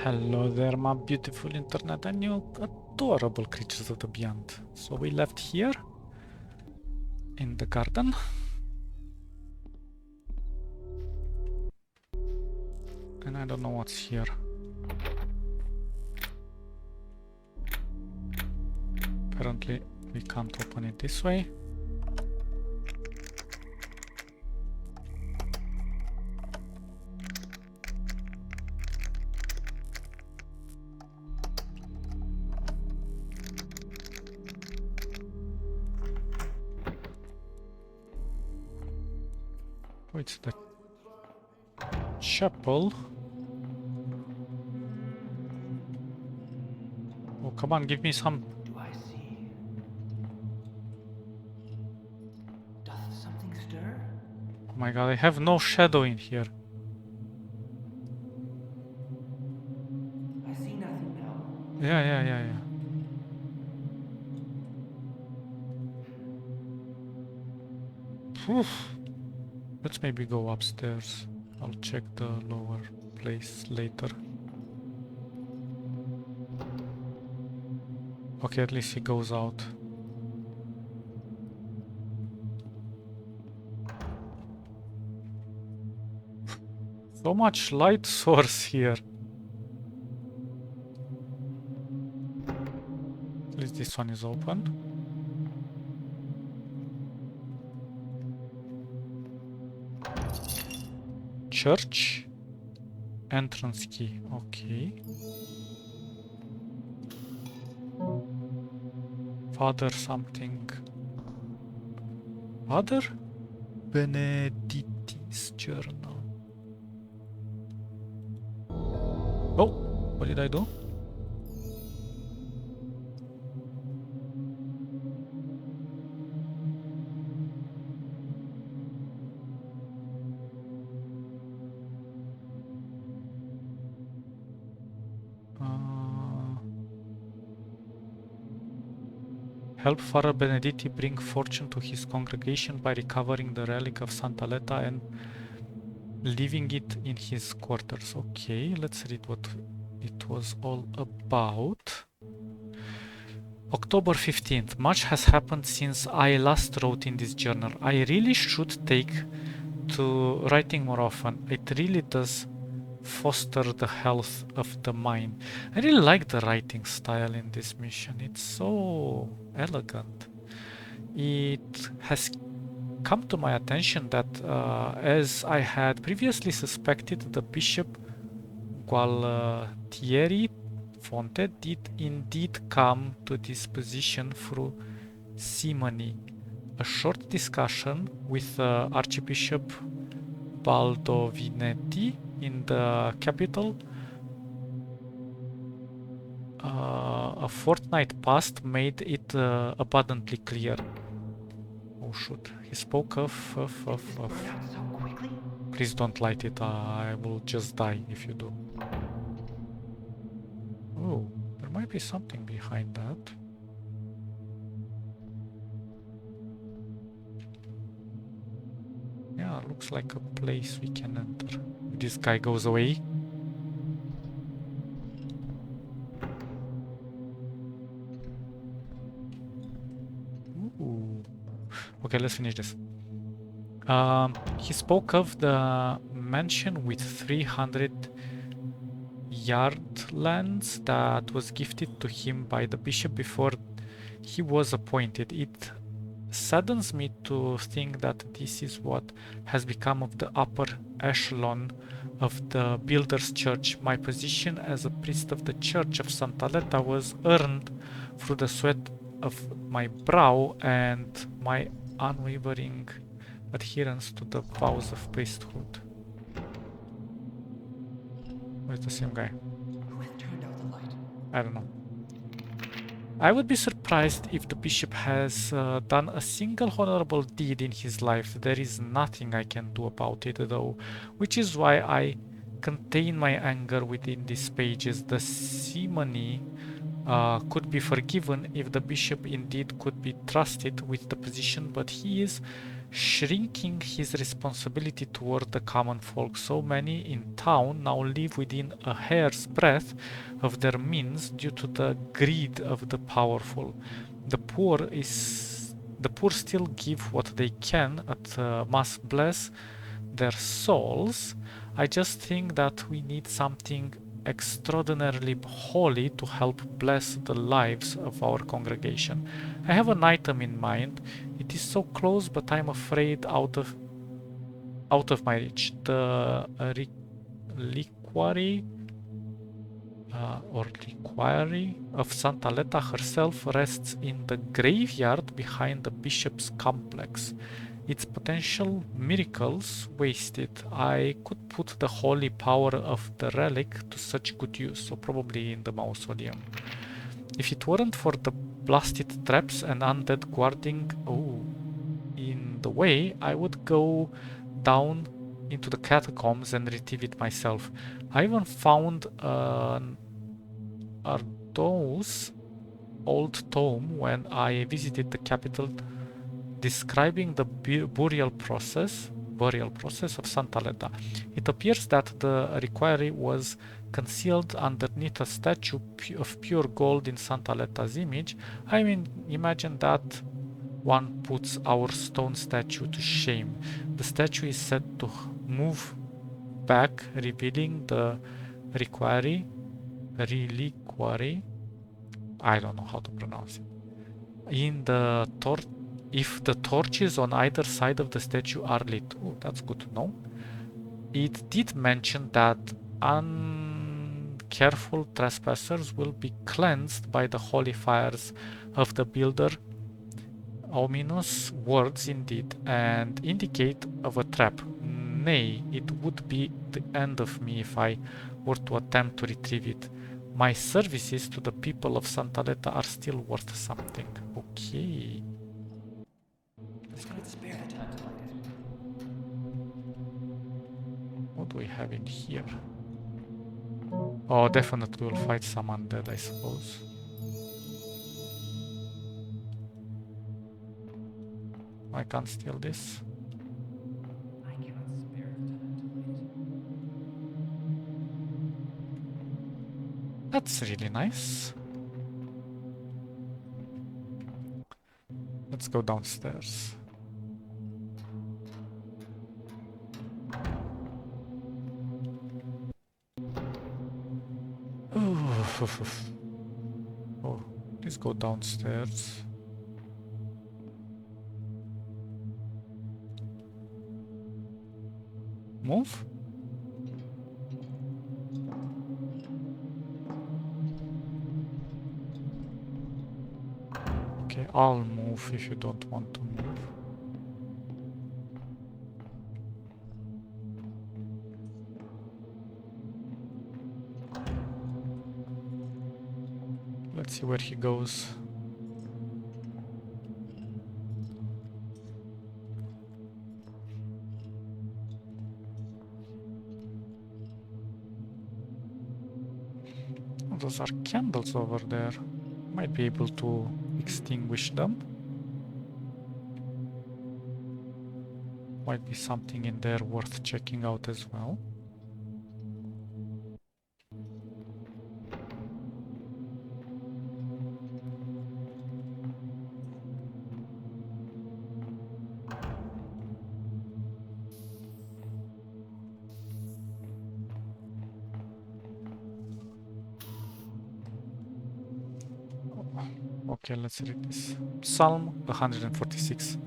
Hello there, my beautiful internet and you adorable creatures of the beyond. So we left here in the garden. And I don't know what's here. Apparently we can't open it this way. Oh, it's the chapel. Oh, come on, give me some. Do I see? Doth something stir? Oh my god, I have no shadow in here. I see nothing now. Yeah. Phew. Let's maybe go upstairs. I'll check the lower place later. Okay, at least he goes out. So much light source here. At least this one is open. Church. Entrance key. Okay. Father something. Father? Benedict's journal. Oh, what did I do? Help Father Benedetti bring fortune to his congregation by recovering the relic of Santa Letta and leaving it in his quarters. Okay, let's read what it was all about. October 15th. Much has happened since I last wrote in this journal. I really should take to writing more often. It really does foster the health of the mind. I really like the writing style in this mission. It's so elegant. It has come to my attention that as I had previously suspected, the Bishop Gualtieri Fonte did indeed come to this position through simony. A short discussion with Archbishop Baldovinetti in the capital a fortnight past made it abundantly clear. Oh shoot, he spoke of... Burn out so quickly? Please don't light it, I will just die if you do. Oh, there might be something behind that. Yeah, looks like a place we can enter. This guy goes away. Ooh. Okay, let's finish this. He spoke of the mansion with 300 yard lands that was gifted to him by the bishop before he was appointed. It saddens me to think that this is what has become of the upper echelon of the builder's church. My position as a priest of the church of Santa Letta was earned through the sweat of my brow and my unwavering adherence to the vows of priesthood. Oh, it's the same guy. Who has turned out the light? I don't know. I would be surprised if the bishop has done a single honorable deed in his life. There is nothing I can do about it though, which is why I contain my anger within these pages. The simony could be forgiven if the bishop indeed could be trusted with the position, but he is shrinking his responsibility toward the common folk. So many in town now live within a hair's breadth of their means due to the greed of the powerful. The poor still give what they can at mass bless their souls. I just think that we need something extraordinarily holy to help bless the lives of our congregation. I have an item in mind. It is so close, but I'm afraid out of my reach. The reliquary or reliquary of Santa Leta herself rests in the graveyard behind the bishop's complex. Its potential miracles wasted. I could put the holy power of the relic to such good use, so probably in the mausoleum. If it weren't for the blasted traps and undead guarding in the way, I would go down into the catacombs and retrieve it myself. I even found an Ardo's old tome when I visited the capital describing the burial process of Santa Leta. It appears that the reliquary was concealed underneath a statue of pure gold in Santa Leta's image. I mean, imagine that one puts our stone statue to shame. The statue is said to move back, revealing the reliquary. I don't know how to pronounce it. If the torches on either side of the statue are lit. Oh, that's good to know. It did mention that uncareful trespassers will be cleansed by the holy fires of the builder. Ominous words indeed, and indicate of a trap. Nay, it would be the end of me if I were to attempt to retrieve it. My services to the people of Santa Leta are still worth something. Okay. Let's go spare the time to light it. What do we have in here? Oh, definitely we'll fight some undead, I suppose. I can't steal this. I cannot spare the time to light it. That's really nice. Let's go downstairs. Oh, let's go downstairs. Move? Okay, I'll move if you don't want to move. Let's see where he goes. Oh, those are candles over there. Might be able to extinguish them. Might be something in there worth checking out as well. Okay, let's read this. Psalm 146.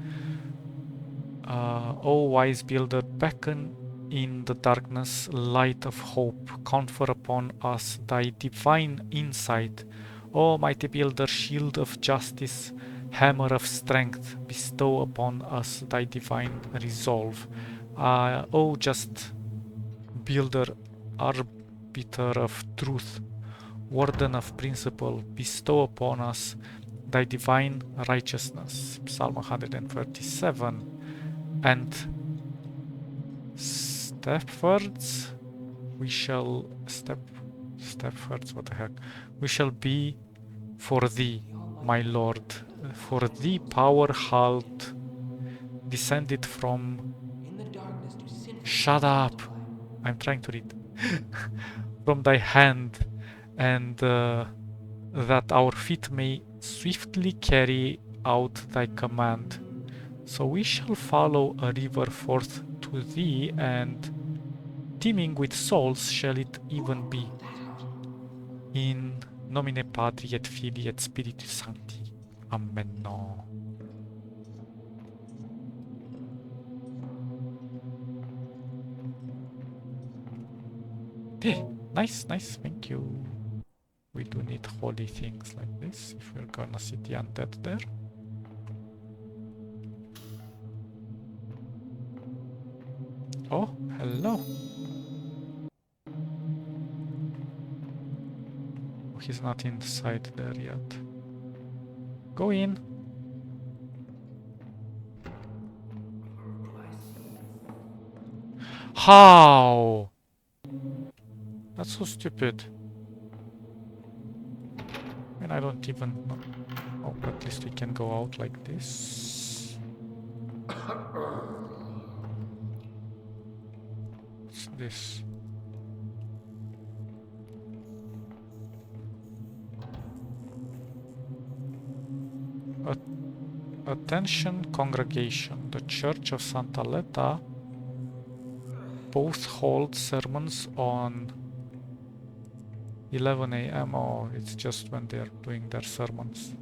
O wise builder, beckon in the darkness light of hope. Confer upon us thy divine insight. O mighty builder, shield of justice, hammer of strength, bestow upon us thy divine resolve. O just builder, arbiter of truth, warden of principle, bestow upon us thy divine righteousness. Psalm 137. And stepwards we shall stepwards, what the heck? We shall be for thee, my Lord. For thee power hath descended from... In the darkness do sinful Shut souls up! multiply. I'm trying to read. From thy hand, and that our feet may swiftly carry out thy command. So we shall follow a river forth to thee, and teeming with souls shall it even be. Who that out? In nomine Patri et Filii et Spiritus Sancti. Amen. No. Nice, nice, thank you. We do need holy things like this if we're gonna see the undead there. Oh, hello. Oh, he's not inside there yet. Go in. How? That's so stupid. I mean, I don't even know. Oh, at least we can go out like this. What's this? Attention congregation. The Church of Santa Leta both hold sermons on 11 a.m. Oh, it's just when they're doing their sermons.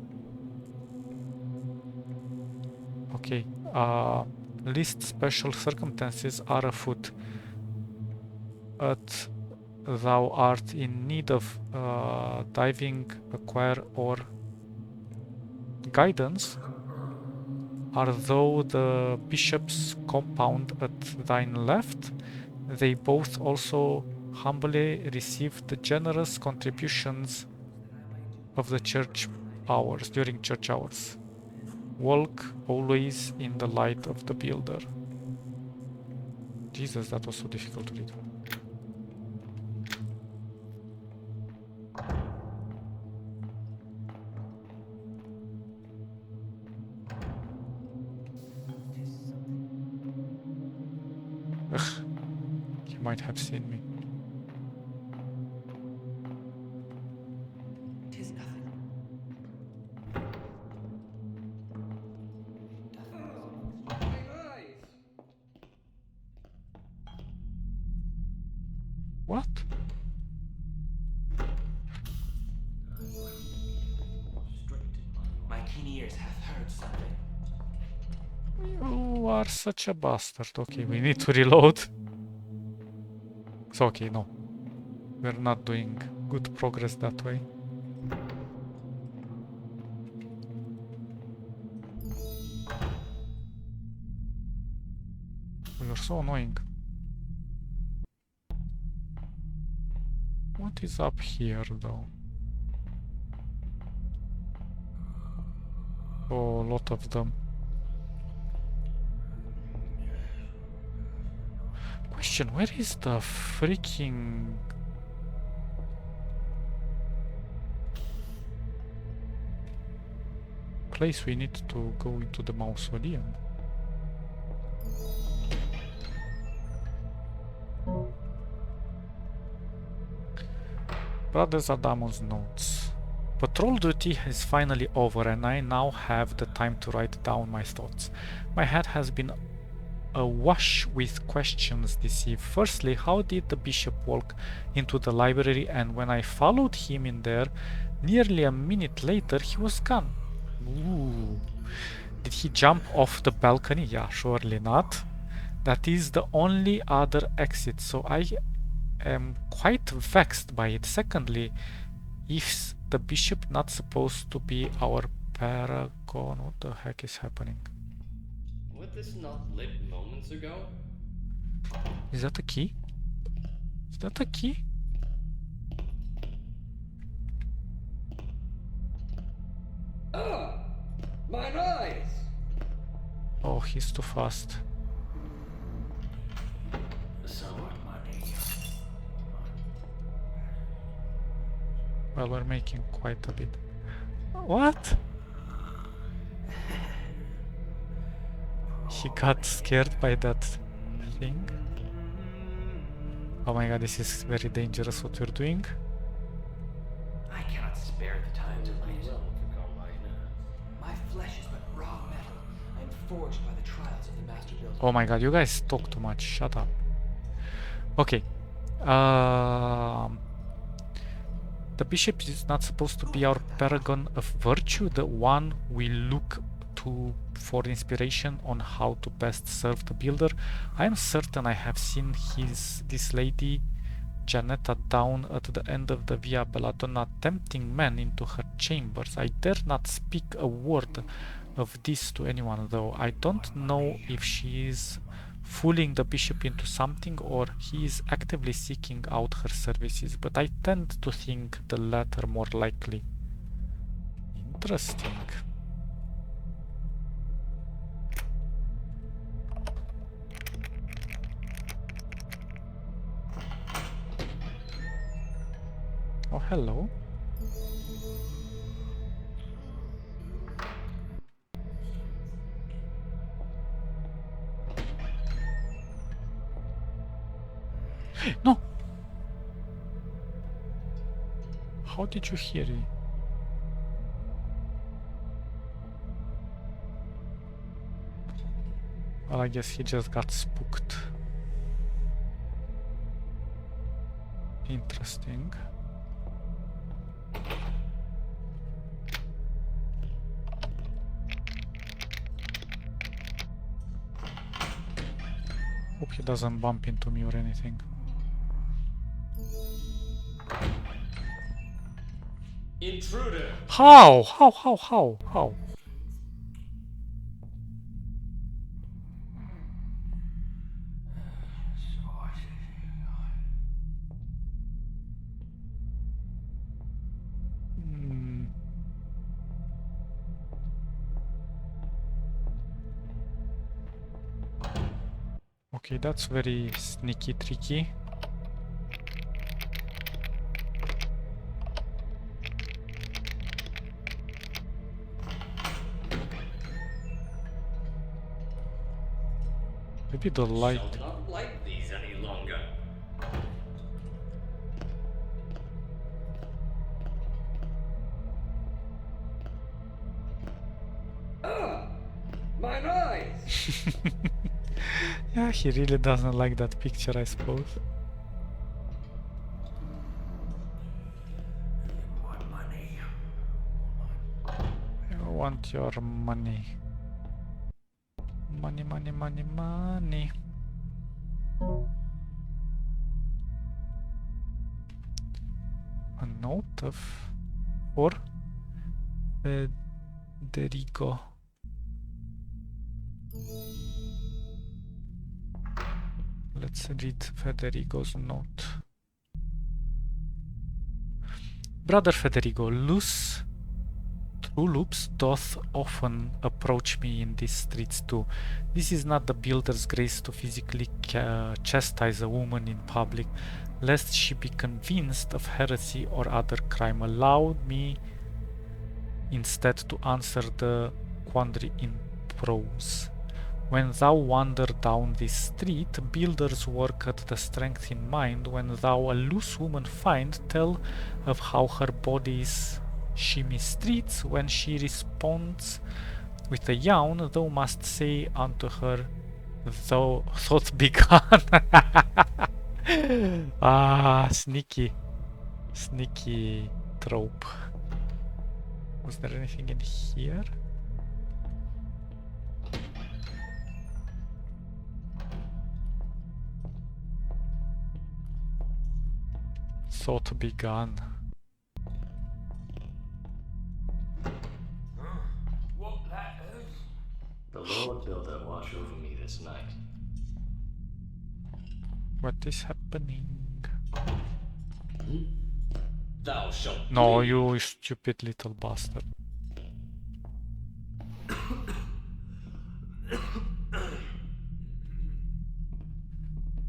Okay. List special circumstances are afoot. At thou art in need of diving, acquire, or guidance, are thou the bishop's compound at thine left, they both also humbly receive the generous contributions of the church hours during church hours. Walk always in the light of the builder. Jesus, that was so difficult to read. Ugh, he might have seen me. Tis nothing. What? My keen ears have heard something. You are such a bastard. Okay, we need to reload. It's okay, no. We're not doing good progress that way. You're so annoying. What is up here, though? Oh, a lot of them. Question, where is the freaking... place we need to go into the mausoleum? Brothers Adamo's notes. Patrol duty is finally over and I now have the time to write down my thoughts. My head has been awash with questions this eve. Firstly, how did the bishop walk into the library, and when I followed him in there, nearly a minute later he was gone? Ooh. Did he jump off the balcony? Yeah, surely not. That is the only other exit, so I am quite vexed by it. Secondly, is the bishop not supposed to be our paragon? What the heck is happening? Was this not lit moments ago? Is that a key? Is that a key? Ah! Mine eyes! Oh, he's too fast. Well, we're making quite a bit. What? he got scared by that thing. Oh my god, this is very dangerous what you're doing. I cannot spare the time to light it. Well, Combiner. My flesh is but raw metal. I am forged by the trials of the master builder. Oh my god, you guys talk too much. Shut up. Okay. The bishop is not supposed to be our paragon of virtue, the one we look to for inspiration on how to best serve the builder. I am certain I have seen this lady Janetta down at the end of the Via Belladonna tempting men into her chambers. I dare not speak a word of this to anyone, though. I don't know if she is fooling the bishop into something or he is actively seeking out her services, but I tend to think the latter more likely. Interesting. Oh, hello. No! How did you hear it? Well, I guess he just got spooked. Interesting. Hope he doesn't bump into me or anything. Intruder! How? How? Hmm. Okay, that's very sneaky, tricky. Maybe the light. Shall not light these any longer. Ah! Mine eyes! Yeah, he really doesn't like that picture, I suppose. My money. I want your money. Money. A note of... for Federico. Let's read Federico's note. Brother Federico, true loops doth often approach me in these streets too. This is not the builder's grace to physically chastise a woman in public, lest she be convinced of heresy or other crime. Allow me instead to answer the quandary in prose. When thou wander down this street, builders work at the strength in mind. When thou a loose woman find, tell of how her body's shimmy streets. When she responds with a yawn, thou must say unto her, thou thought begun. Ah, sneaky trope. Was there anything in here? Thought begun. What that is? The Lord Builder watch over me this night. What is happening? Thou shalt No, bleed. you stupid little bastard.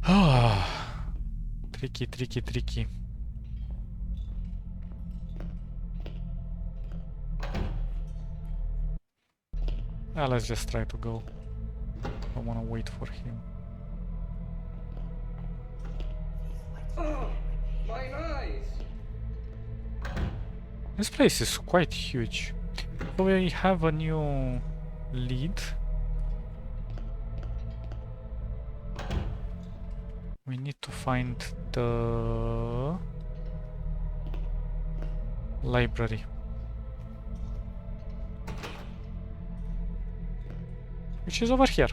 Ah, tricky. Let's just try to go. I wanna wait for him. Oh, my eyes! This place is quite huge. So we have a new lead. We need to find the library, which is over here.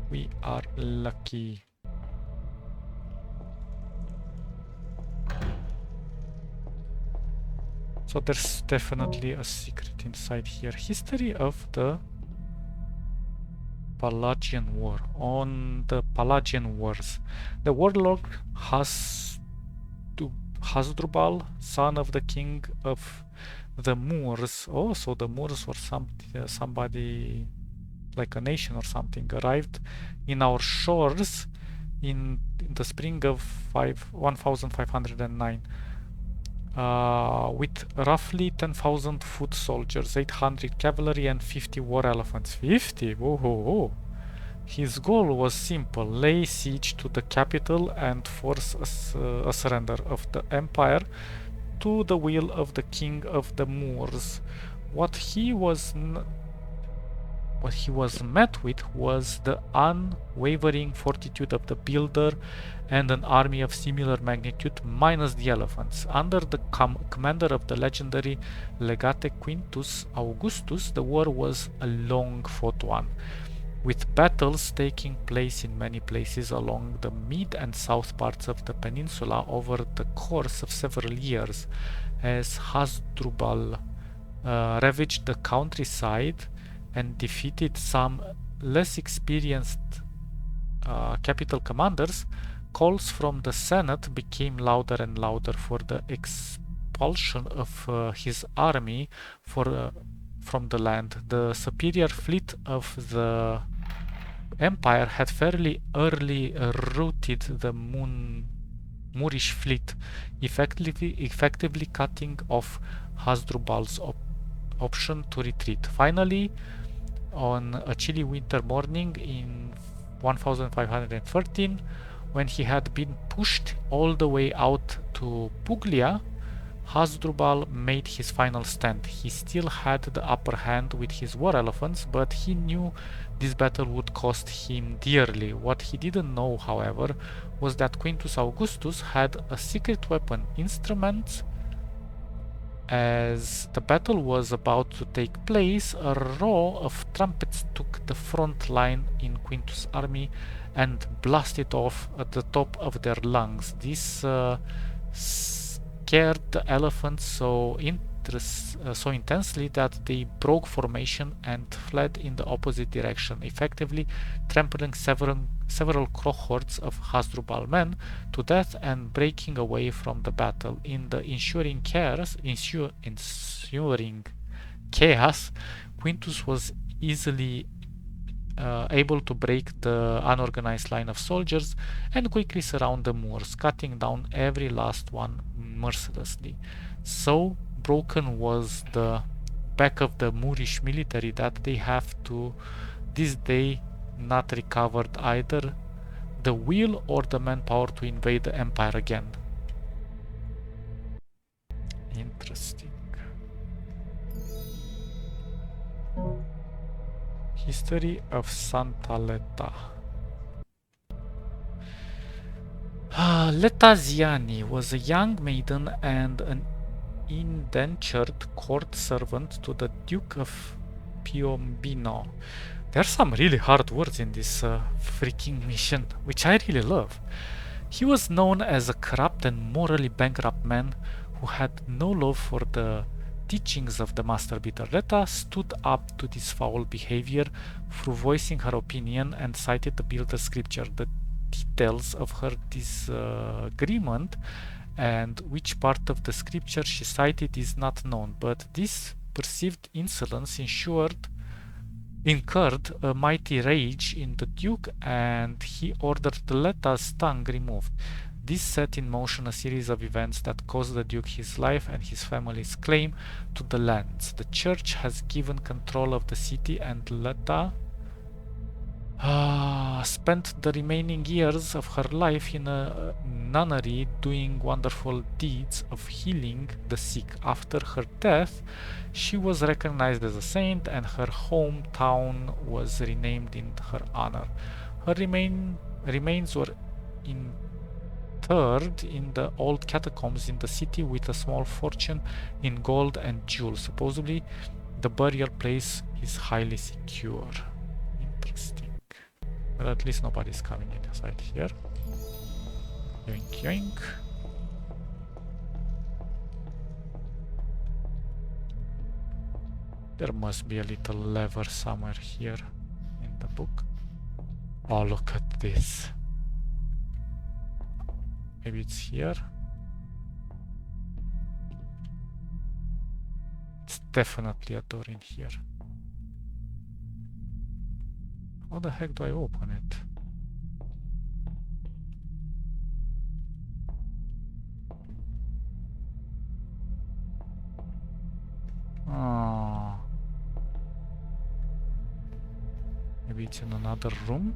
We are lucky. So there's definitely a secret inside here. History of the Pelagian War. On the Pelagian Wars, the warlord Hasdrubal, son of the king of the Moors. Oh, so the Moors were somebody like a nation or something, arrived in our shores in the spring of 1509. With roughly 10,000 foot soldiers, 800 cavalry, and 50 war elephants. 50? Whoa. His goal was simple: lay siege to the capital and force a surrender of the empire to the will of the king of the Moors. What he was met with was the unwavering fortitude of the builder and an army of similar magnitude minus the elephants. Under the commander of the legendary Legate Quintus Augustus, the war was a long-fought one, with battles taking place in many places along the mid and south parts of the peninsula over the course of several years, as Hasdrubal ravaged the countryside and defeated some less experienced capital commanders. Calls from the Senate became louder and louder for the expulsion of his army from the land. The superior fleet of the empire had fairly early routed the Moorish fleet, effectively cutting off Hasdrubal's option to retreat. Finally, on a chilly winter morning in 1513, when he had been pushed all the way out to Puglia, Hasdrubal made his final stand. He still had the upper hand with his war elephants, but he knew this battle would cost him dearly. What he didn't know, however, was that Quintus Augustus had a secret weapon instrument. As the battle was about to take place, a row of trumpets took the front line in Quintus' army and blasted off at the top of their lungs. This scared the elephants so intensely that they broke formation and fled in the opposite direction, effectively trampling several cohorts of Hasdrubal men to death and breaking away from the battle. In the ensuing chaos, Quintus was easily able to break the unorganized line of soldiers and quickly surround the Moors, cutting down every last one mercilessly. So broken was the back of the Moorish military that they have to this day not recovered either the will or the manpower to invade the empire again. Interesting. History of Santa Leta. Letaziani was a young maiden and an indentured court servant to the Duke of Piombino. There are some really hard words in this freaking mission, which I really love. He was known as a corrupt and morally bankrupt man who had no love for the teachings of the master beater. Leta stood up to this foul behavior through voicing her opinion and cited the builder scripture. The details of her disagreement and which part of the scripture she cited is not known, but this perceived insolence incurred a mighty rage in the Duke, and he ordered Leta's tongue removed. This set in motion a series of events that cost the Duke his life and his family's claim to the lands. The church has given control of the city, and Leta Spent the remaining years of her life in a nunnery doing wonderful deeds of healing the sick. After her death, she was recognized as a saint and her hometown was renamed in her honor. Her remains were interred in the old catacombs in the city with a small fortune in gold and jewels. Supposedly, the burial place is highly secure. Interesting. But at least nobody's coming inside here. Yoink yoink. There must be a little lever somewhere here in the book. Oh, look at this. Maybe it's here. It's definitely a door in here. How the heck do I open it? Oh. Maybe it's in another room?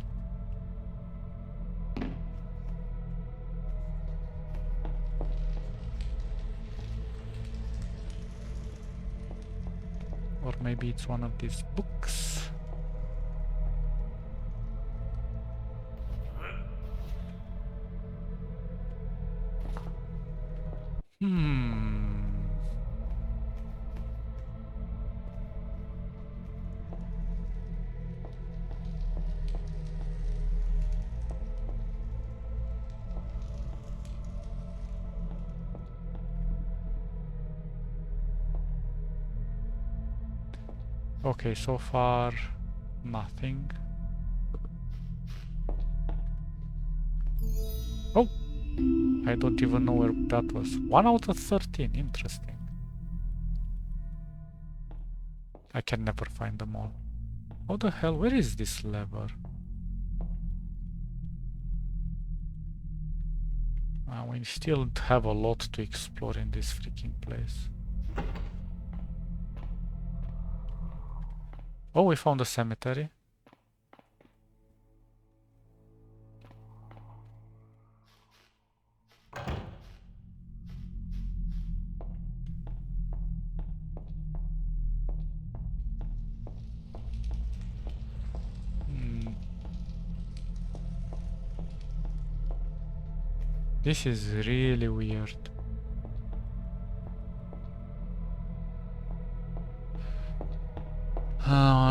Or maybe it's one of these books. Okay, so far nothing. Oh! I don't even know where that was. 1 out of 13, interesting. I can never find them all. How the hell, where is this lever? We still have a lot to explore in this freaking place. Oh, we found a cemetery. This is really weird.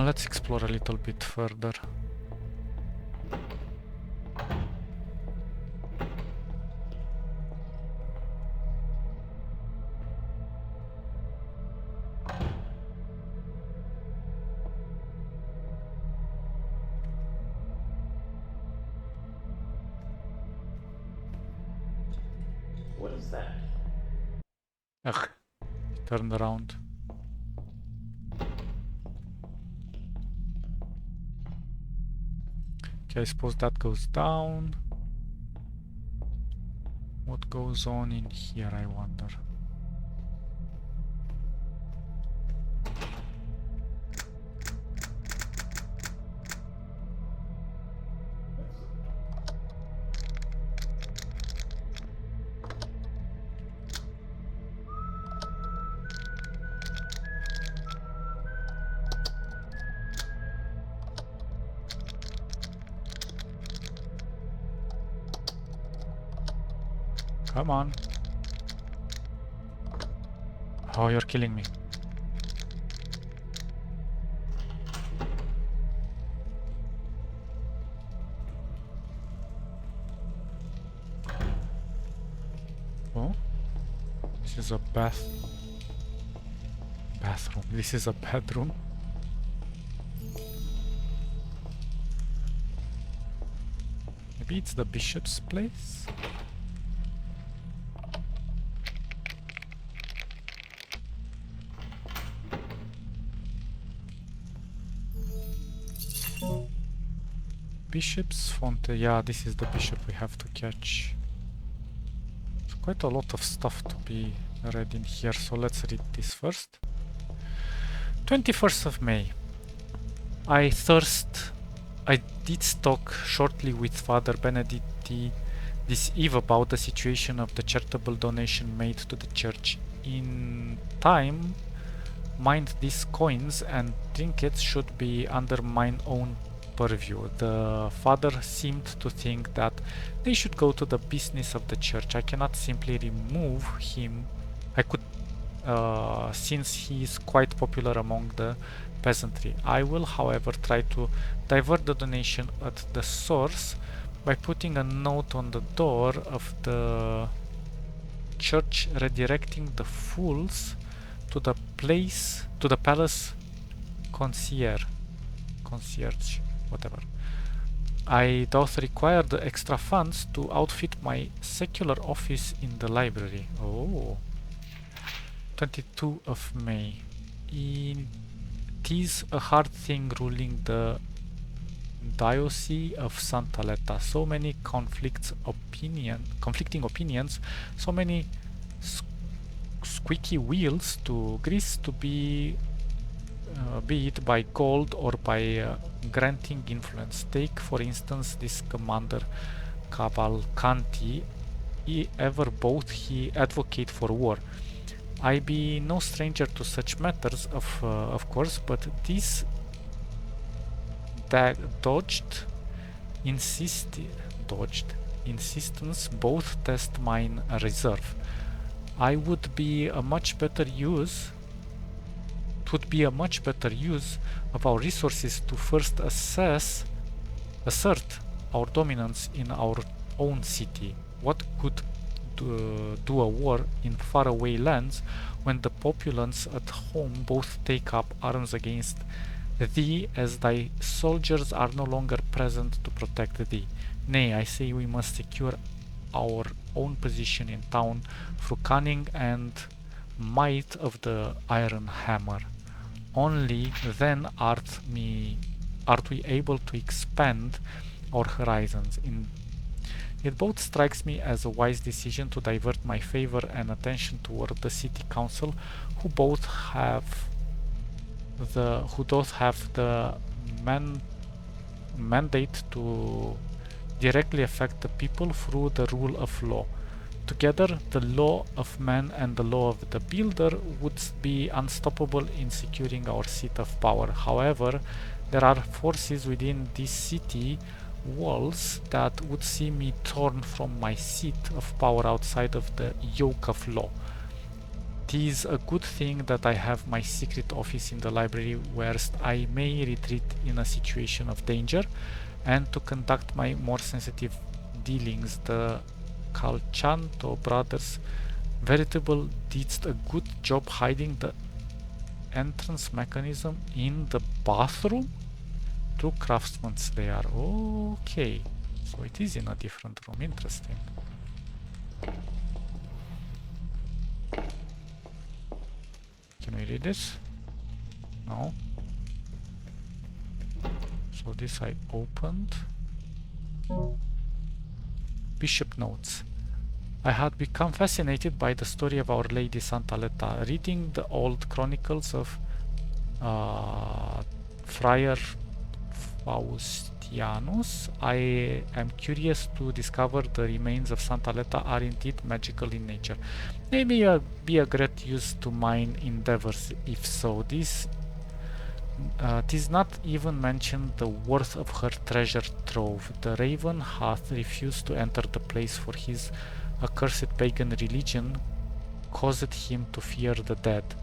Let's explore a little bit further. What is that? Ugh, turned around. Okay, I suppose that goes down. What goes on in here, I wonder? Come on. Oh, you're killing me. Oh, this is a bathroom. This is a bedroom. Maybe it's the bishop's place? Bishop's Fonte. Yeah, this is the bishop we have to catch. It's quite a lot of stuff to be read in here, so let's read this first. 21st of May. I thirst I did talk shortly with Father Benedict this eve about the situation of the charitable donation made to the church. In time, mind these coins and trinkets should be under mine own purview. The father seemed to think that they should go to the business of the church. I cannot simply remove him. I could, since he is quite popular among the peasantry. I will, however, try to divert the donation at the source by putting a note on the door of the church redirecting the fools to the palace concierge, whatever. I thus require the extra funds to outfit my secular office in the library. Oh. 22 of May. It is a hard thing ruling the Diocese of Santa Letta. So many conflicting opinions, so many squeaky wheels to grease, to be it by gold or by granting influence. Take for instance this Commander Cavalcanti. Both he advocate for war. I be no stranger to such matters, of course, but this dodged insistence both test mine reserve. I would be a much better use. It would be a much better use of our resources to first assert our dominance in our own city. What could do a war in faraway lands when the populace at home both take up arms against thee, as thy soldiers are no longer present to protect thee? Nay, I say we must secure our own position in town through cunning and might of the iron hammer. Only then art we able to expand our horizons. It both strikes me as a wise decision to divert my favor and attention toward the city council, who both have the mandate to directly affect the people through the rule of law. Together, the law of man and the law of the builder would be unstoppable in securing our seat of power. However, there are forces within this city walls that would see me torn from my seat of power outside of the yoke of law. 'Tis a good thing that I have my secret office in the library, wherest I may retreat in a situation of danger, and to conduct my more sensitive dealings. The Calcianto brothers veritable didst a good job hiding the entrance mechanism in the bathroom. True craftsmen they are. Okay, so it is in a different room. Interesting. Can we read this? No. So this I opened. Bishop notes. I had become fascinated by the story of Our Lady Santa Letta. Reading the old chronicles of Friar Faustianus, I am curious to discover the remains of Santa Letta are indeed magical in nature. They may be a great use to mine endeavors. If so, this 'tis not even mentioned the worth of her treasure trove. The raven hath refused to enter the place, for his accursed pagan religion caused him to fear the dead,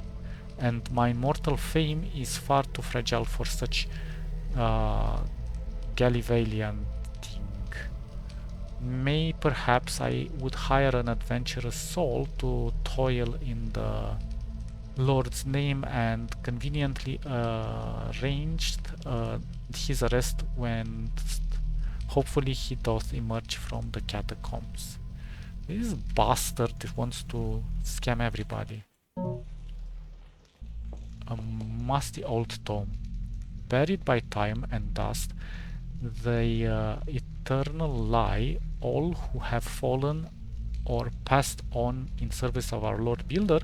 and my mortal fame is far too fragile for such gallivanting. May perhaps I would hire an adventurous soul to toil in the Lord's name, and conveniently arranged his arrest when hopefully he doth emerge from the catacombs. This bastard wants to scam everybody. A musty old tome. Buried by time and dust, the eternal lie, all who have fallen or passed on in service of our Lord Builder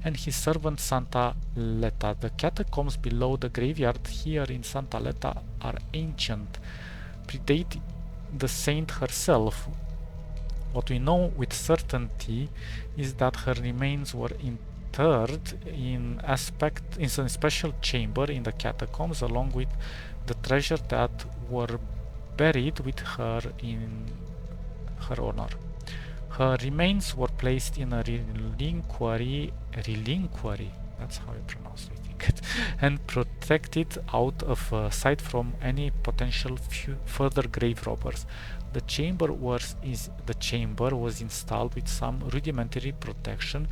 and his servant Santa Leta. The catacombs below the graveyard here in Santa Leta are ancient, predate the saint herself. What we know with certainty is that her remains were interred in a special chamber in the catacombs along with the treasure that were buried with her in her honor. Her remains were placed in a reliquary, that's how you pronounce it, and protected out of sight from any potential further grave robbers. The chamber was installed with some rudimentary protection,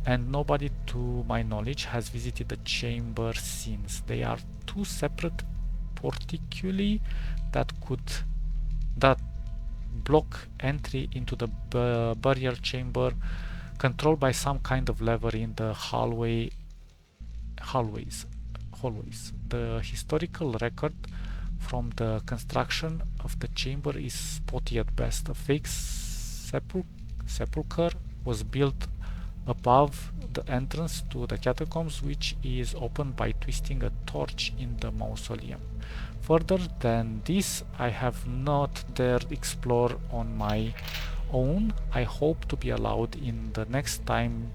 and nobody to my knowledge has visited the chamber since. They are two separate porticuli that block entry into the burial chamber, controlled by some kind of lever in the hallways. The historical record from the construction of the chamber is spotty at best. A fake sepulchre was built above the entrance to the catacombs, which is opened by twisting a torch in the mausoleum. Further than this, I have not dared explore on my own. I hope to be allowed in the next time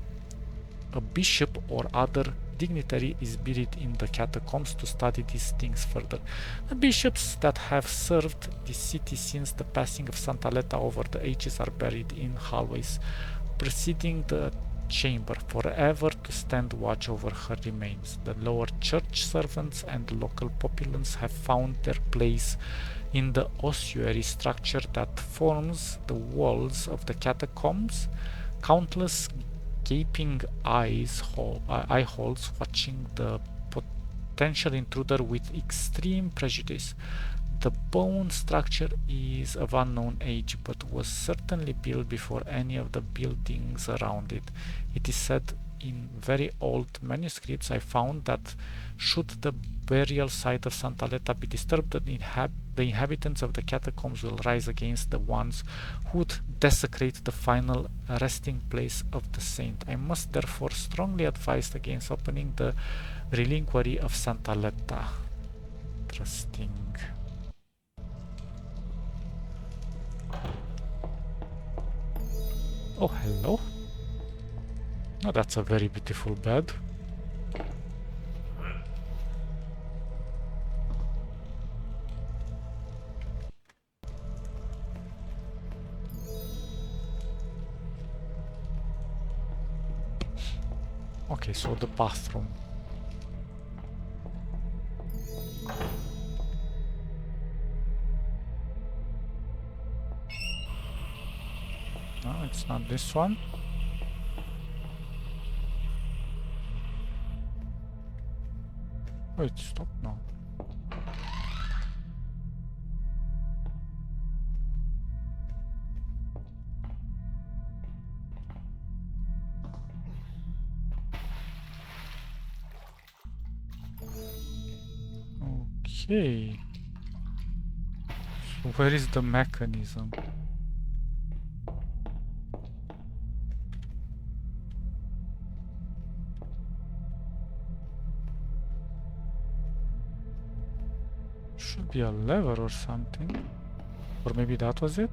a bishop or other dignitary is buried in the catacombs to study these things further. The bishops that have served this city since the passing of Santa Leta over the ages are buried in hallways preceding the chamber, forever to stand watch over her remains. The lower church servants and the local populace have found their place in the ossuary structure that forms the walls of the catacombs. Countless gaping eye holes watching the potential intruder with extreme prejudice. The bone structure is of unknown age, but was certainly built before any of the buildings around it. It is said in very old manuscripts I found that should the burial site of Santa Leta be disturbed, the inhabitants of the catacombs will rise against the ones who would desecrate the final resting place of the saint. I must therefore strongly advise against opening the reliquary of Santa Leta. Interesting. Oh, hello. Oh, that's a very beautiful bed. Okay, so the bathroom. No, it's not this one. Wait, stop now. Okay. So where is the mechanism? Should be a lever or something. Or maybe that was it?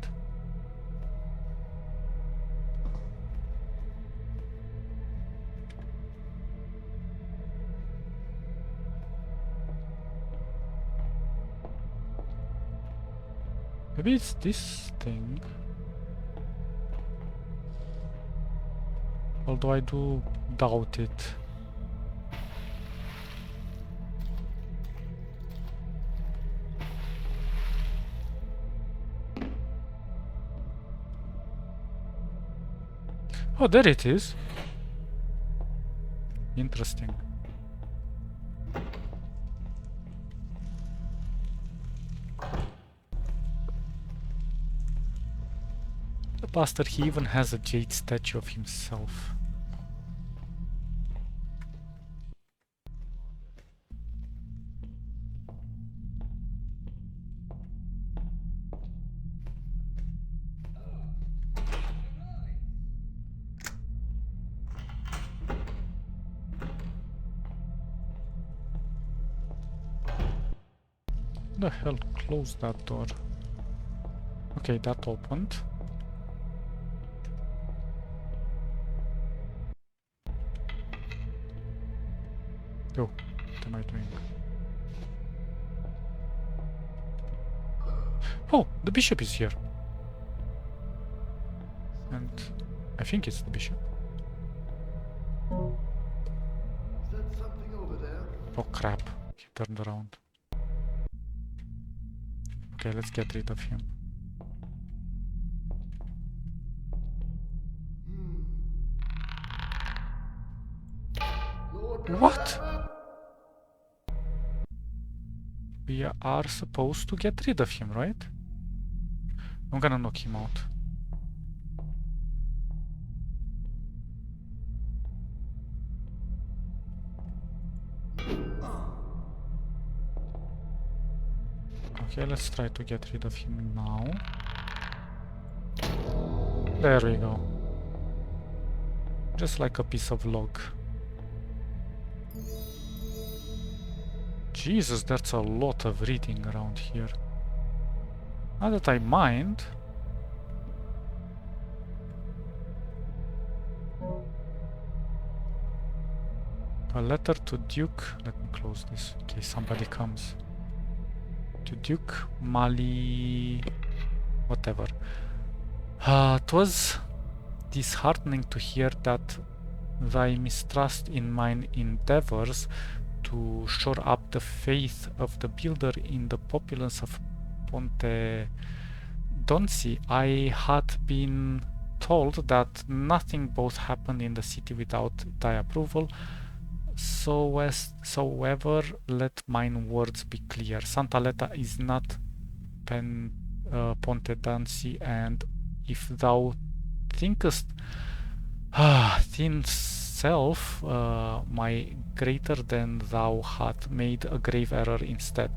Maybe it's this thing. Although I do doubt it. Oh, there it is. Interesting. The bastard, he even has a jade statue of himself. Who the hell closed that door? Okay, that opened. Oh, what am I doing? Oh, the bishop is here. And I think it's the bishop. Is that something over there? Oh crap, he turned around. Okay, let's get rid of him. Lord What? Bella? We are supposed to get rid of him, right? I'm gonna knock him out. Okay, let's try to get rid of him now. There we go. Just like a piece of log. Jesus, that's a lot of reading around here. Not that I mind. A letter to Duke. Let me close this in case somebody comes. To Duke Mali. Whatever. It was disheartening to hear that thy mistrust in mine endeavors to shore up the faith of the builder in the populace of Ponte Donsi. I had been told that nothing both happened in the city without thy approval. Soever, let mine words be clear. Santa Leta is not Ponte Dancy, and if thou thinkest thin self my greater, than thou hast made a grave error instead.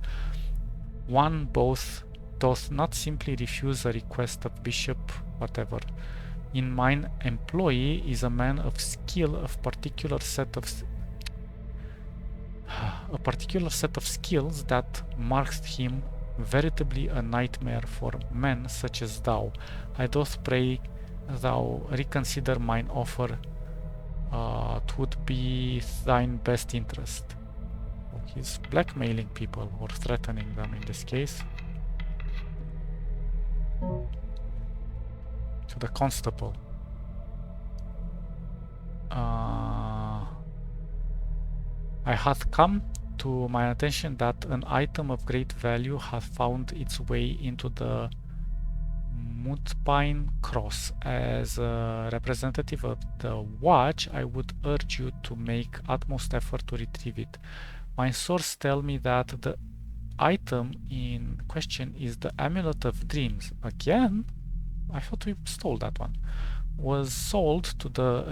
One both doth not simply refuse a request of bishop whatever. In mine employee is a man of skill, a particular set of skills that marks him veritably a nightmare for men such as thou. I doth pray thou reconsider mine offer. It would be thine best interest. Oh, he's blackmailing people or threatening them in this case. To the constable. I hath come to my attention that an item of great value hath found its way into the Mutpine Cross. As a representative of the watch, I would urge you to make utmost effort to retrieve it. My sources tell me that the item in question is the Amulet of Dreams. Again? I thought we stole that one. Was sold to the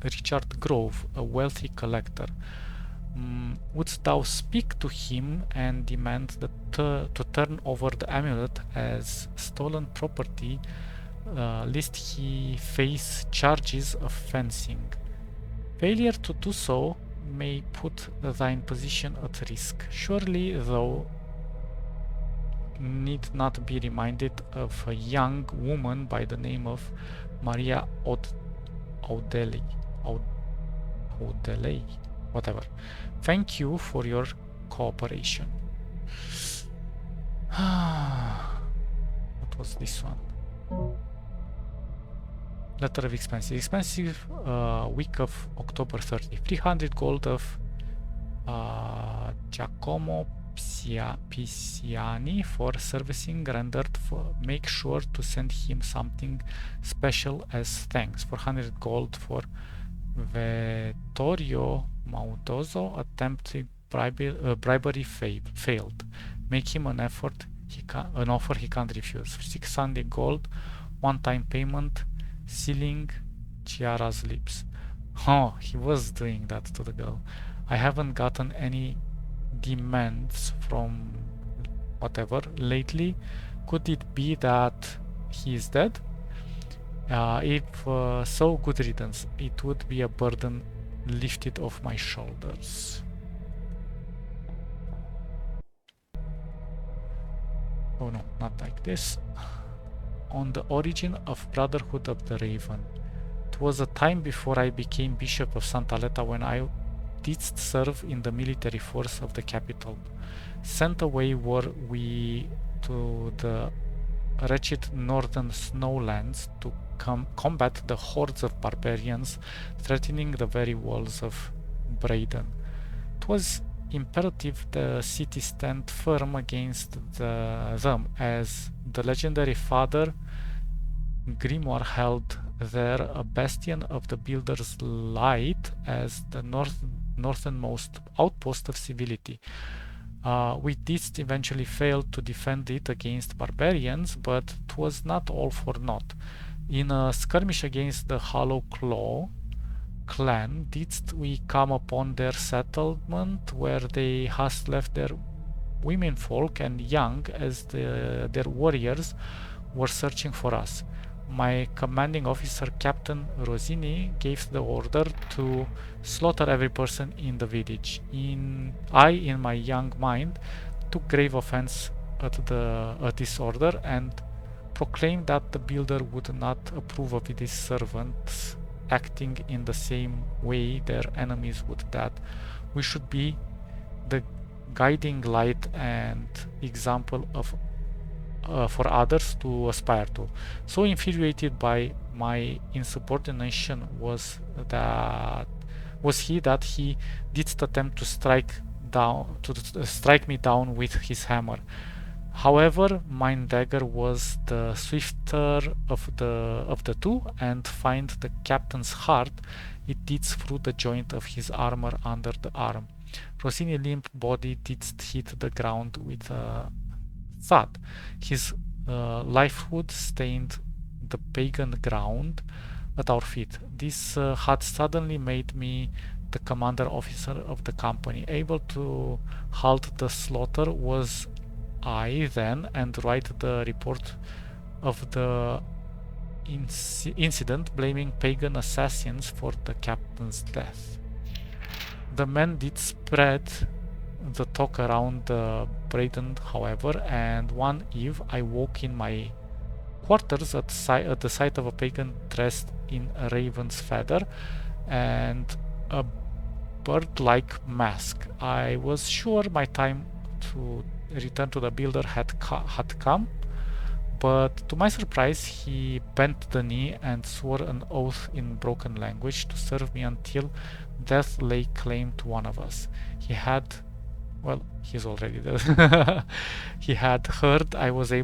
Richard Grove, a wealthy collector. Wouldst thou speak to him and demand to turn over the amulet as stolen property, lest he face charges of fencing? Failure to do so may put thine position at risk. Surely thou need not be reminded of a young woman by the name of Maria Audeley. Whatever. Thank you for your cooperation. What was this one? Letter of expenses. Expensive week of October 30. 300 gold of Giacomo Pisciani for servicing rendered. Make sure to send him something special as thanks. 400 gold for Vittorio Maudoso. Attempted bribery failed. Make him an offer he can't refuse. 600 gold, one-time payment, sealing Chiara's lips. Oh, he was doing that to the girl. I haven't gotten any demands from whatever lately. Could it be that he is dead? If so, good riddance. It would be a burden lifted off my shoulders. Oh no, not like this. On the origin of Brotherhood of the Raven. It was a time before I became Bishop of Santa Leta when I did serve in the military force of the capital. Sent away were we to the wretched northern snowlands to combat the hordes of barbarians threatening the very walls of Braden. It was imperative the city stand firm against them, as the legendary father Grimoire held there a bastion of the Builder's Light as the northernmost outpost of civility. We did eventually fail to defend it against barbarians, but it was not all for naught. In a skirmish against the Hollow Claw clan, didst we come upon their settlement where they has left their womenfolk and young as their warriors were searching for us. My commanding officer, Captain Rosini, gave the order to slaughter every person in the village. In my young mind, took grave offense at this order and proclaimed that the builder would not approve of his servants acting in the same way their enemies would, that we should be the guiding light and example of for others to aspire to. So infuriated by my insubordination was he that he did attempt to strike me down with his hammer. However, mine dagger was the swifter of the two, and find the captain's heart, it did through the joint of his armor under the arm. Rossini's limp body did hit the ground with a thud. His lifehood stained the pagan ground at our feet. This had suddenly made me the commander officer of the company. Able to halt the slaughter was I then, and write the report of the incident, blaming pagan assassins for the captain's death. The men did spread the talk around Braden, however, and one eve I woke in my quarters at the sight of a pagan dressed in a raven's feather and a bird-like mask. I was sure my time to return to the builder had come, but to my surprise he bent the knee and swore an oath in broken language to serve me until death lay claim to one of us. He had, well, he's already dead. He had heard I was the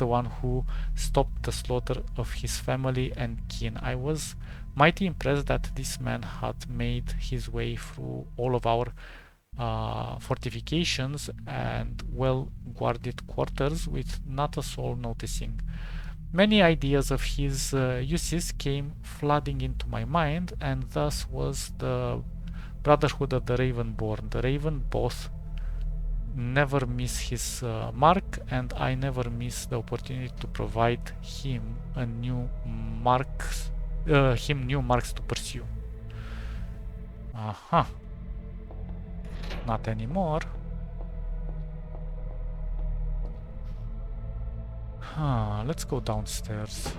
one who stopped the slaughter of his family and kin. I was mighty impressed that this man had made his way through all of our fortifications and well-guarded quarters with not a soul noticing. Many ideas of his uses came flooding into my mind, and thus was the Brotherhood of the Ravenborn. The Raven both never miss his mark, and I never miss the opportunity to provide him new marks to pursue. Aha. Not anymore. Let's go downstairs.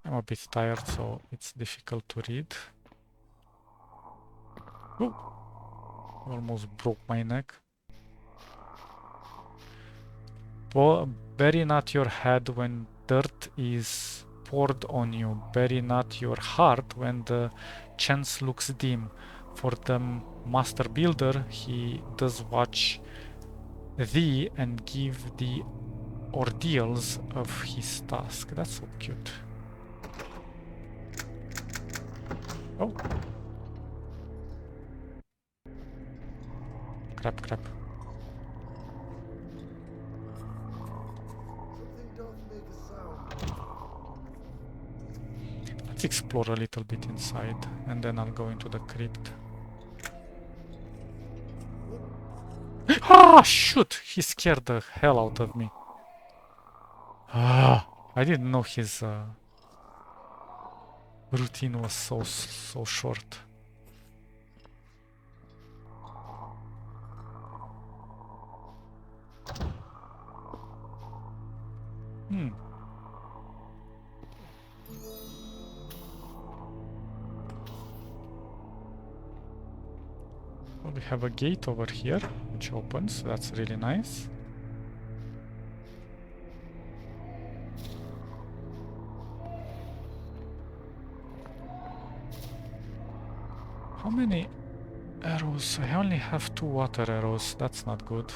I'm a bit tired, so it's difficult to read. Ooh, almost broke my neck. Bury not your head when dirt is poured on you. Bury not your heart when the chance looks dim. For the master builder, he does watch thee and give the ordeals of his task. That's so cute. Oh. Crap. Something does make a sound. Let's explore a little bit inside, and then I'll go into the crypt. Ah, shoot! He scared the hell out of me. Ah, I didn't know his routine was so short. Hmm. Well, we have a gate over here, which opens. That's really nice. How many arrows? I only have 2 water arrows. That's not good.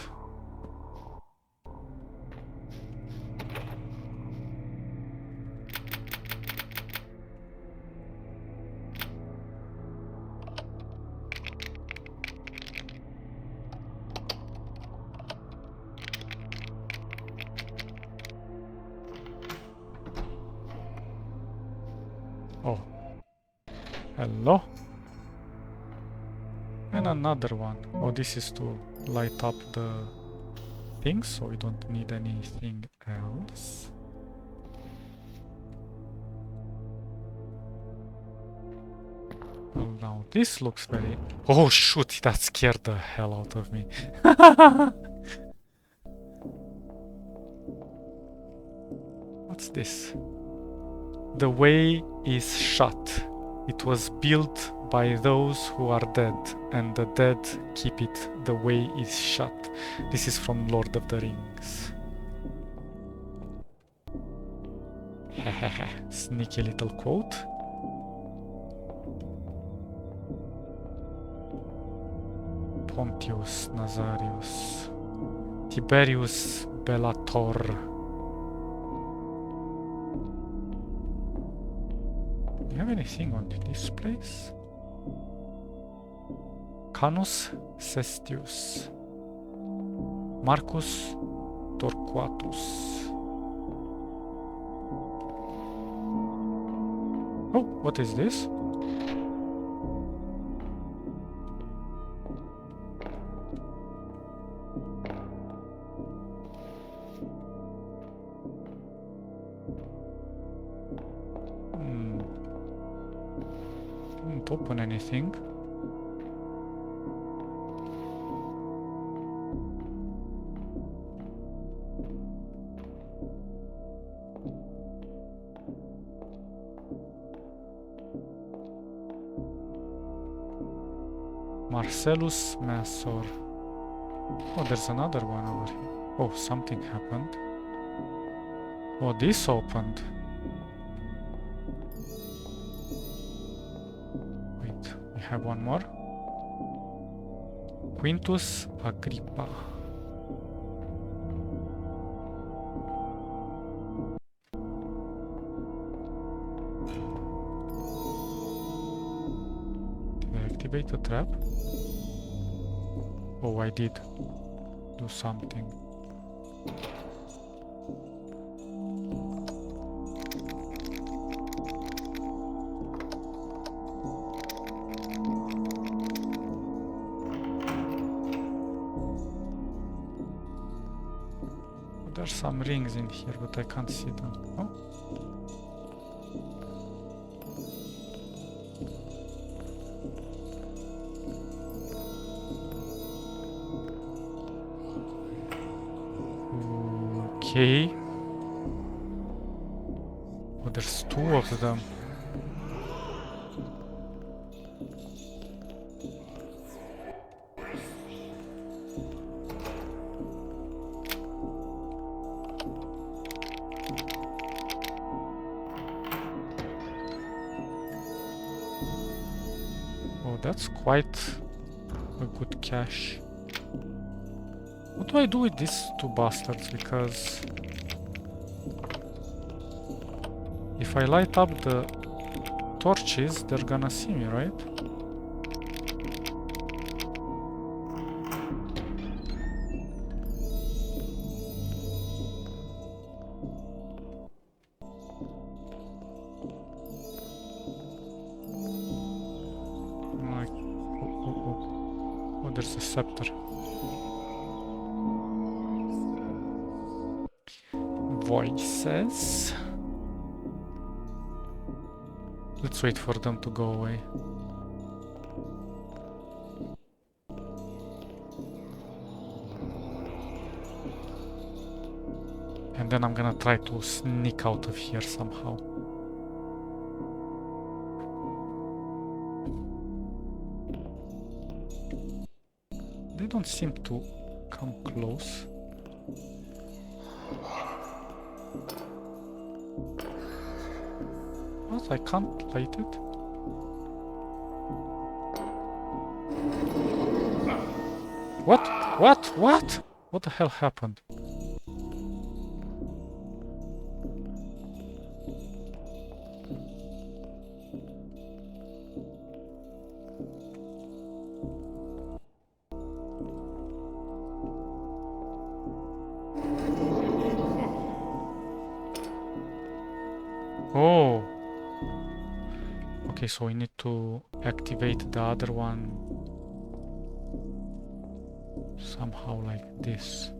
Oh. Hello. And another one. Oh, this is to light up the things, so we don't need anything else. Well, now this looks very... Oh shoot, that scared the hell out of me. What's this? The way is shut. It was built by those who are dead, and the dead keep it. The way is shut. This is from Lord of the Rings. Sneaky little quote. Pontius Nazarius. Tiberius Bellator. Do you have anything on this place? Canus Cestius. Marcus Torquatus. Oh, what is this? Didn't open anything. Marcellus Masor. Oh, there's another one over here. Oh, something happened. Oh, this opened. Wait, we have one more. Quintus Agrippa. Did I activate the trap? Oh, I did do something. There's some rings in here, but I can't see them. Oh. Okay. Oh, there's 2 of them. Oh, that's quite a good cache. What do I do with these 2 bastards? Because if I light up the torches, they're gonna see me, right? Like, oh, there's a scepter. Voices. Let's wait for them to go away. And then I'm gonna try to sneak out of here somehow. They don't seem to come close. What? I can't light it? What? What? What? What the hell happened? Oh. Okay, so we need to activate the other one somehow like this.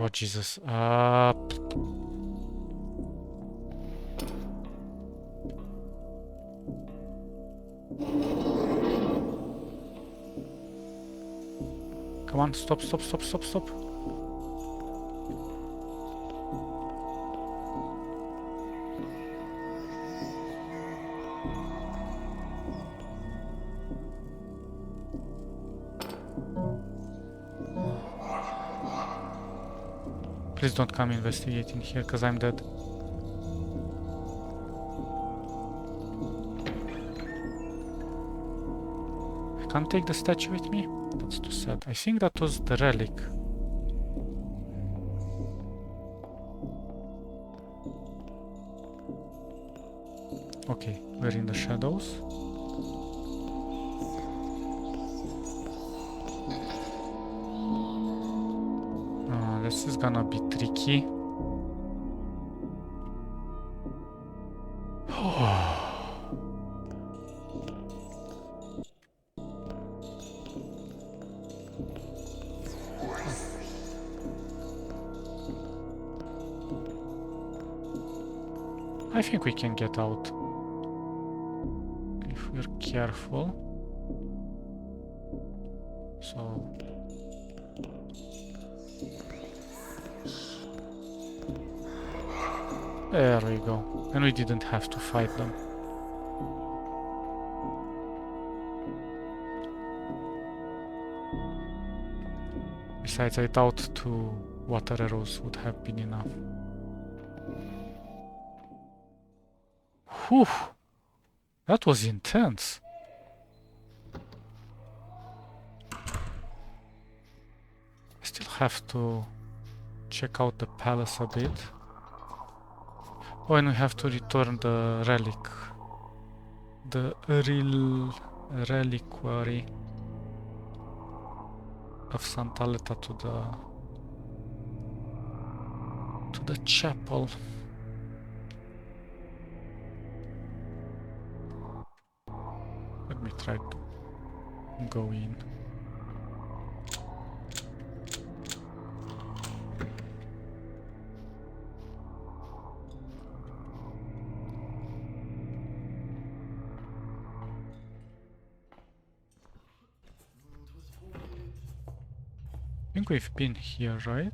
Oh Jesus. Come on, stop, stop, stop, stop, stop. Please don't come investigating here, because I'm dead. I can't take the statue with me? That's too sad. I think that was the relic. Okay, we're in the shadows. This is gonna be tricky. I think we can get out if we're careful. So there we go. And we didn't have to fight them. Besides, I doubt 2 water arrows would have been enough. Whew! That was intense. I still have to check out the palace a bit. Oh, and we have to return the relic. The real reliquary of Santa Leta to the chapel. Let me try to go in. I think we've been here, right?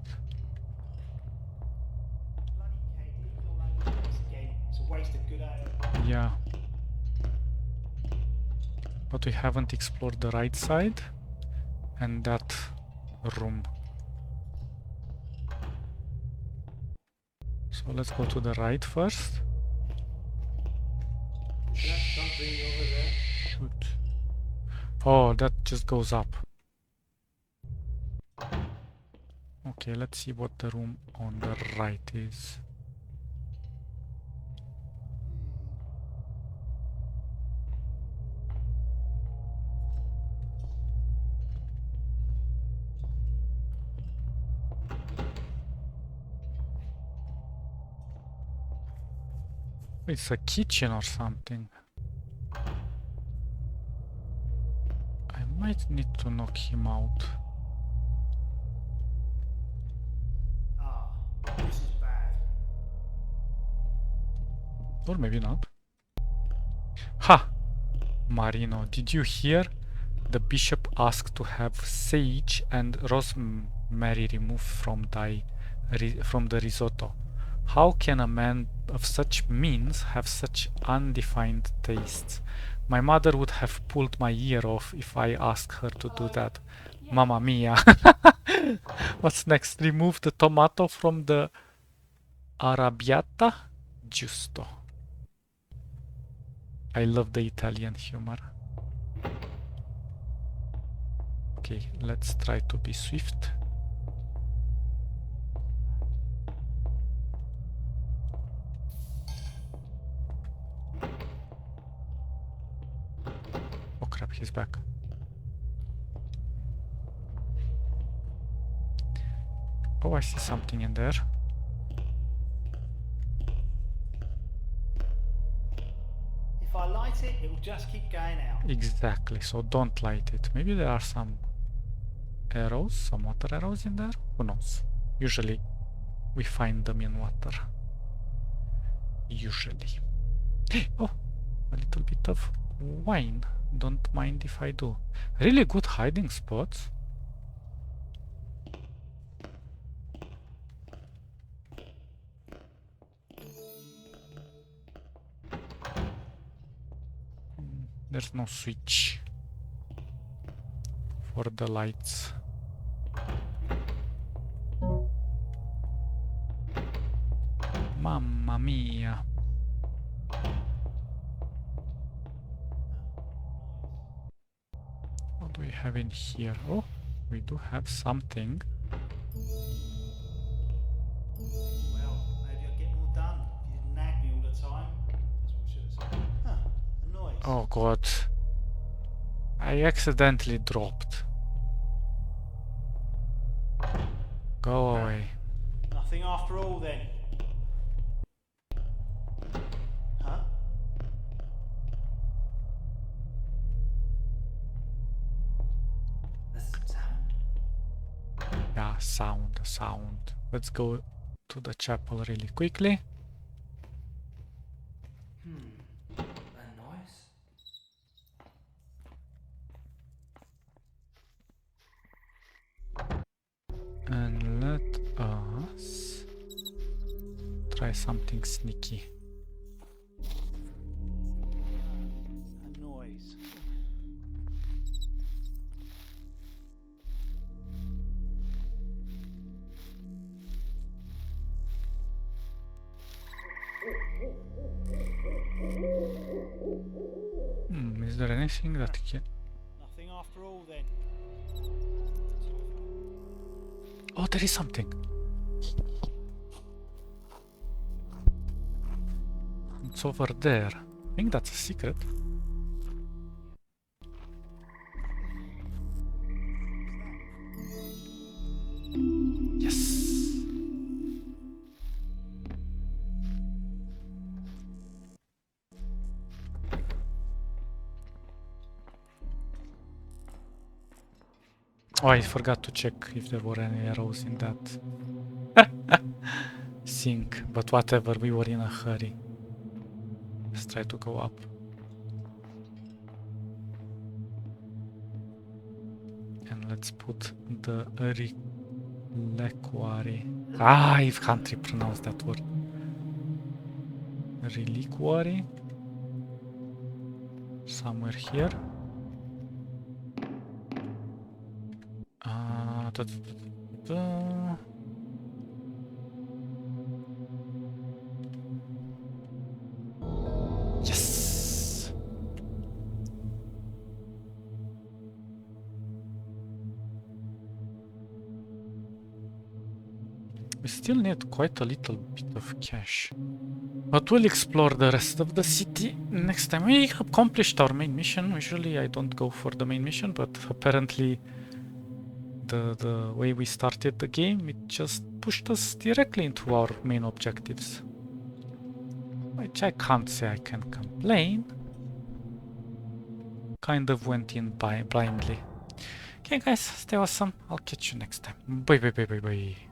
Yeah. But we haven't explored the right side and that room. So let's go to the right first. Is that something over there? Shoot. Oh, that just goes up. Okay, let's see what the room on the right is. It's a kitchen or something. I might need to knock him out. Ah, this is bad. Or maybe not. Ha! Marino, did you hear? The bishop asked to have sage and rosemary removed from the risotto. How can a man of such means have such undefined tastes? My mother would have pulled my ear off if I asked her to do that. Mamma mia. What's next? Remove the tomato from the arrabbiata? Giusto. I love the Italian humor. Okay, let's try to be swift. Oh crap, he's back. Oh, I see something in there. If I light it, it will just keep going out. Exactly, so don't light it. Maybe there are some arrows, some water arrows in there? Who knows? Usually we find them in water. Usually. Oh, a little bit of wine. Don't mind if I do. Really good hiding spots. There's no switch for the lights. Mamma mia. What do we have in here? Oh, we do have something. Well, maybe I'll get more done if you didn't nag me all the time. That's what I should have said. Huh, a noise. Oh god. I accidentally dropped. Go away. Nothing after all then. Huh? The sound? Yeah, sound. Let's go to the chapel really quickly. A noise? And let us try something sneaky. A noise. Is there anything that can... Nothing after all then. Oh, there is something. It's over there. I think that's a secret. Yes. Oh, I forgot to check if there were any arrows in that sink, but whatever, we were in a hurry. Let's try to go up. And let's put the reliquary. Ah, I can't pronounce that word. Reliquary. Somewhere here. Yes. We still need quite a little bit of cash. But we'll explore the rest of the city next time. We accomplished our main mission. Usually I don't go for the main mission, but apparently the way we started the game, it just pushed us directly into our main objectives. Which I can't say I can complain. Kind of went in blindly. Okay guys, stay awesome. I'll catch you next time. Bye bye bye bye bye.